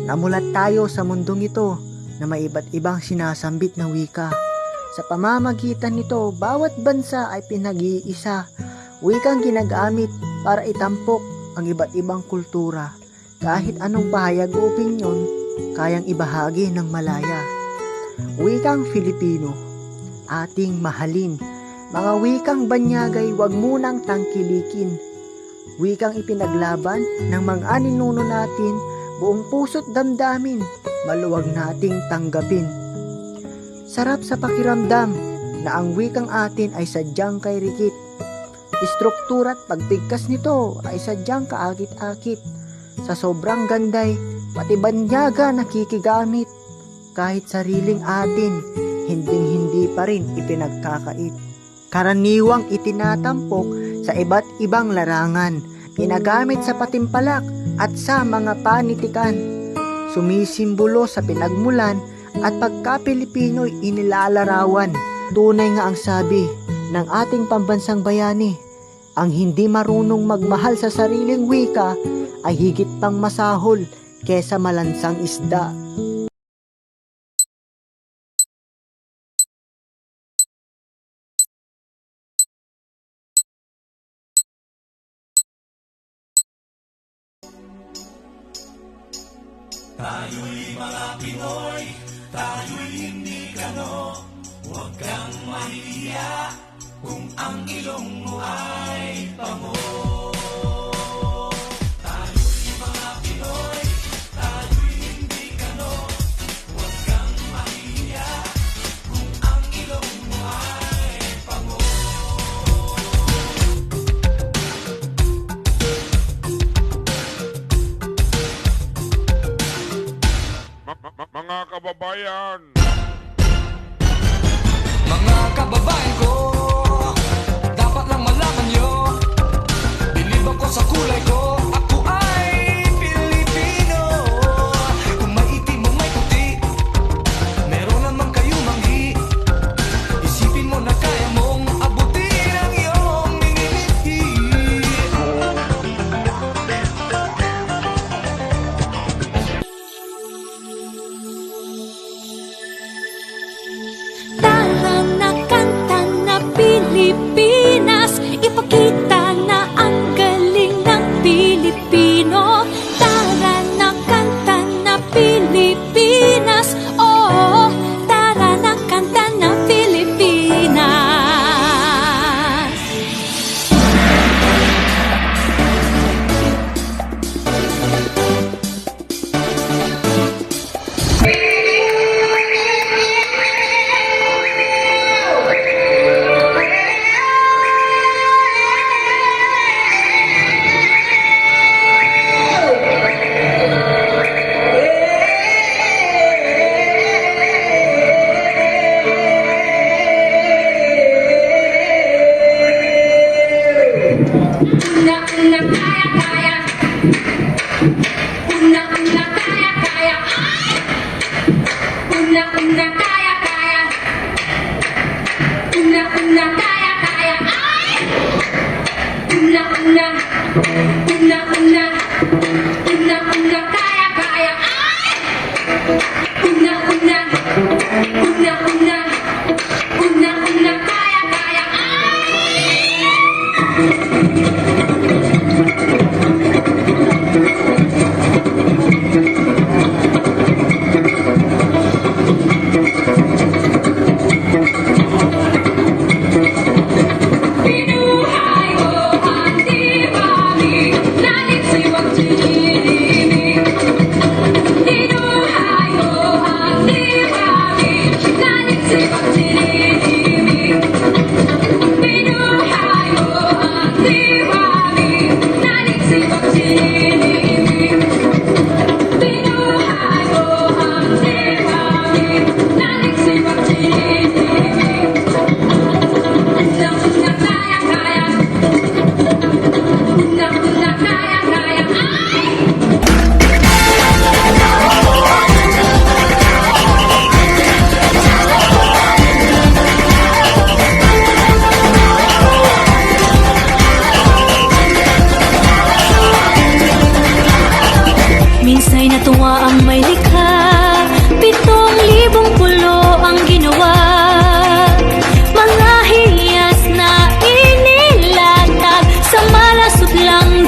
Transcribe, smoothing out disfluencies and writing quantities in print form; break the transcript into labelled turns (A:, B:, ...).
A: Namulat tayo sa mundong ito na may iba't ibang sinasambit na wika. Sa pamamagitan nito, bawat bansa ay pinag-iisa. Wikang ginagamit para itampok ang iba't ibang kultura. Kahit anong pahayag o opinyon, kayang ibahagi ng malaya. Wikang Filipino, ating mahalin. Mga wikang banyagay, wag munang tangkilikin. Wikang ipinaglaban ng mga ninuno natin, buong puso't damdamin, maluwag nating tanggapin. Sarap sa pakiramdam na ang wikang atin ay sadyang kay rikit. Istruktura at pagpigkas nito ay sadyang kaakit-akit. Sa sobrang ganday, pati banyaga nakikigamit. Kahit sariling atin, hinding-hindi pa rin ipinagkakait. Karaniwang itinatampok sa iba't ibang larangan, ginagamit sa patimpalak at sa mga panitikan. Sumisimbolo sa pinagmulan at pagka-Pilipino'y inilalarawan. Tunay nga ang sabi ng ating pambansang bayani, ang hindi marunong magmahal sa sariling wika ay higit pang masahol kesa malansang isda.
B: Tayo'y mga Pinoy, tayo'y hindi kano. Huwag kang mahihiya kung ang ilong mo ay pango. Tayo'y mga Pinoy, tayo'y hindi kano. Huwag kang mahihiya kung ang ilong mo ay pango.
C: Mga kababayan,
B: Mga kababayan ko, dapat lang malaman nyo, bilib ako sa kulay ko, ako ay Pilipino. Kung maitim o may puti, meron naman kayo manggi. Isipin mo na kaya mong abutin ang iyong minimithi.
D: Tara na kanta na Pilipinas, ipakita na ang galing ng Pilipino. Tara na kanta na Pilipinas, oh, tara na kanta na Pilipinas. Una, kaya, kaya. Una, kaya, kaya. Una, kaya, kaya. Una, kaya, kaya. Una, kaya, kaya. Una, kaya, kaya. Pinuhay ko ang di bali, langit siwag
E: ng